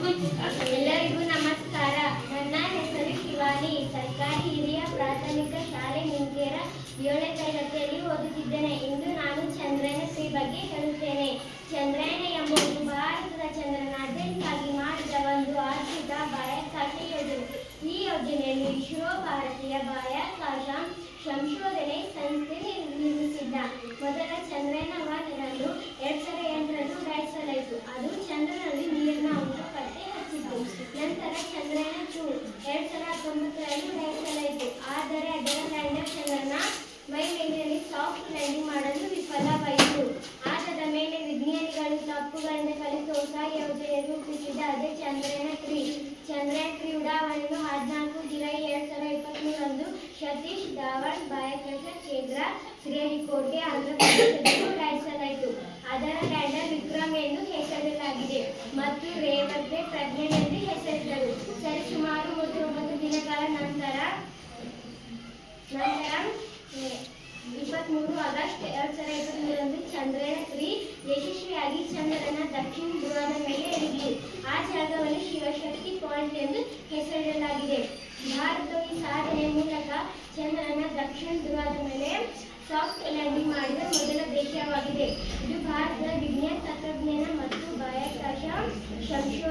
ಎಲ್ಲರಿಗೂ ನಮಸ್ಕಾರ. ನನ್ನ ಹೆಸರು ಶಿವಾನಿ. ಸರ್ಕಾರಿ ಹಿರಿಯ ಪ್ರಾಥಮಿಕ ಶಾಲೆ ನಿಂಗೇರ 7ನೇ ತರಗತಿಯಲ್ಲಿ ಓದುತ್ತಿದ್ದೇನೆ. ಇಂದು ನಾನು ಚಂದ್ರಯಾನ 3 ಬಗ್ಗೆ ಹೇಳುತ್ತೇನೆ. ಚಂದ್ರಯಾನ ಎಂಬುದು ಭಾರತದ ಚಂದ್ರನಾದ್ಯಂತಕ್ಕಾಗಿ ಮಾಡಿದ ಒಂದು ಆರ್ಥಿಕ ಬಾಹ್ಯಾಕಾಶ ಯೋಜನೆ. ಈ ಯೋಜನೆಯನ್ನು ಇಸ್ರೋ ಭಾರತೀಯ ಬಾಹ್ಯಾಕಾಶ ಸಂಶೋಧನೆ ಸಂಸ್ಥೆ ನಿರ್ಮಿಸಿದ್ದ. ಮೊದಲ ಚಂದ್ರಯಾನ 1 ಅನ್ನು 2008ರಲ್ಲಿ ಉಡಾಯಿಸಲಾಯಿತು. ಅದು ಚಂದ್ರನಲ್ಲಿ ನೀರಿನ ಅಂಶ ಪತ್ತೆ ಹಚ್ಚಿತು. ನಂತರ ಚಂದ್ರಯಾನ 2 2019ರಲ್ಲಿ ಉಡಾಯಿಸಲಾಯಿತು. ಆದರೆ ಅದರ ಲ್ಯಾಂಡರ್ ಚಂದ್ರನ ಮೇಲಿನಲ್ಲಿ ಸಾಫ್ಟ್ ಲ್ಯಾಂಡಿಂಗ್ ಮಾಡಲು ವಿಫಲವಾಯಿತು. ಆದ ಮೇಲೆ ವಿಜ್ಞಾನಿಗಳು ತಪ್ಪುಗಳಿಂದ ಕಲಿತು ಹೊಸ ಯೋಜನೆ ರೂಪಿಸಿದ ಅದೇ ಚಂದ್ರಯಾನ 3. ಚಂದ್ರಯಾನ 3 ಉಡಾವಣೆಯನ್ನು 14 ಜುಲೈ 2023ರಂದು ಸತೀಶ್ ಧಾವಡ್ ಬಾಹ್ಯಾಕಾಶ ಕೇಂದ್ರ, ಶ್ರೀಹರಿಕೋಟೆ, ಆಂಧ್ರ ಪ್ರದೇಶದಲ್ಲಿ ಉಡಾಯಿಸಲಾಯಿತು. ಅದರ ಲ್ಯಾಂಡರ್ ವಿಕ್ರಮ್ ಎಂದು ಹೆಸರಿಸಲಾಗಿದೆ ಮತ್ತು ರೇವತಿ ಪ್ರಜ್ಞಾನ್ ಎಂದು ಹೆಸರಿಸಿದರು. ಸರಿಸುಮಾರು 39 ದಿನಗಳ ನಂತರ 23 ಆಗಸ್ಟ್ 2023ರಂದು ಚಂದ್ರಯಾನ 3 ಯಶಸ್ವಿಯಾಗಿ ಚಂದ್ರನ ದಕ್ಷಿಣ ಧ್ರುವದ ಮೇಲೆ ಇಳಿದಿದೆ. ಆ ಜಾಗವನ್ನು ಶಿವಶಕ್ತಿ ಪಾಯಿಂಟ್ ಎಂದು ಹೆಸರಿಡಲಾಗಿದೆ. ಭಾರತವು ಈ ಸಾಧನೆಯ ಮೂಲಕ ಚಂದ್ರನ ದಕ್ಷಿಣ ಧ್ರುವದ ಮೇಲೆ ಸಾಫ್ಟ್ ಲ್ಯಾಂಡಿಂಗ್ ಮಾಡಿದ ಮೊದಲ ದೇಶವಾಗಿದೆ. ಇದು ಭಾರತದ ವಿಜ್ಞಾನ, ತಂತ್ರಜ್ಞಾನ ಮತ್ತು ಬಾಹ್ಯಾಕಾಶ ಸಂಶೋಧನೆ